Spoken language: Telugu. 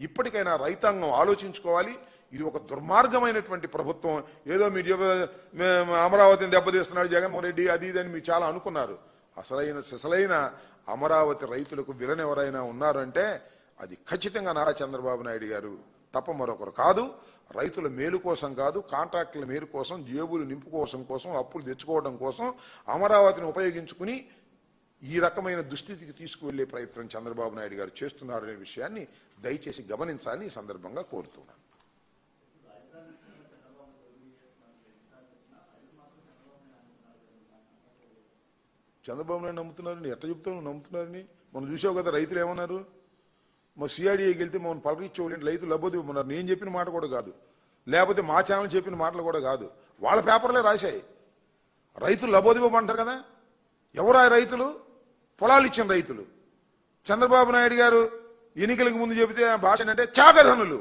ఇప్పటికైనా రైతాంగం ఆలోచించుకోవాలి. ఇది ఒక దుర్మార్గమైనటువంటి ప్రభుత్వం. ఏదో మీరు అమరావతిని దెబ్బతీస్తున్నాడు జగన్మోహన్ రెడ్డి అది ఇది అని మీరు చాలా అనుకున్నారు. అసలైన అమరావతి రైతులకు విలన్ ఎవరైనా ఉన్నారంటే అది ఖచ్చితంగా నారా చంద్రబాబు నాయుడు గారు తప్ప మరొకరు కాదు. రైతుల మేలు కోసం కాదు, కాంట్రాక్టుల మేలు కోసం, జేబులు నింపుకోవడం కోసం, అప్పులు తెచ్చుకోవడం కోసం అమరావతిని ఉపయోగించుకుని ఈ రకమైన దుస్థితికి తీసుకువెళ్లే ప్రయత్నం చంద్రబాబు నాయుడు గారు చేస్తున్నారనే విషయాన్ని దయచేసి గమనించాలని ఈ సందర్భంగా కోరుతున్నాను. చంద్రబాబు నాయుడు నమ్ముతున్నారని ఎట్లా చెప్తావు? నమ్ముతున్నారని మనం చూసావు కదా. రైతులు ఏమన్నారు? మా సిఐడికి వెళ్తే మనం పలకరించేవాళ్ళు రైతులు లబ్బోదివ్వమన్నారు. నేను చెప్పిన మాట కూడా కాదు, లేకపోతే మా ఛానల్ చెప్పిన మాటలు కూడా కాదు, వాళ్ళ పేపర్లే రాశాయి. రైతులు లబ్బోదివ్వమంటారు కదా. ఎవరు ఆ రైతులు? పొలాలు ఇచ్చిన రైతులు. చంద్రబాబు నాయుడు గారు ఎన్నికలకు ముందు చెబితే భాష అంటే త్యాగధనులు.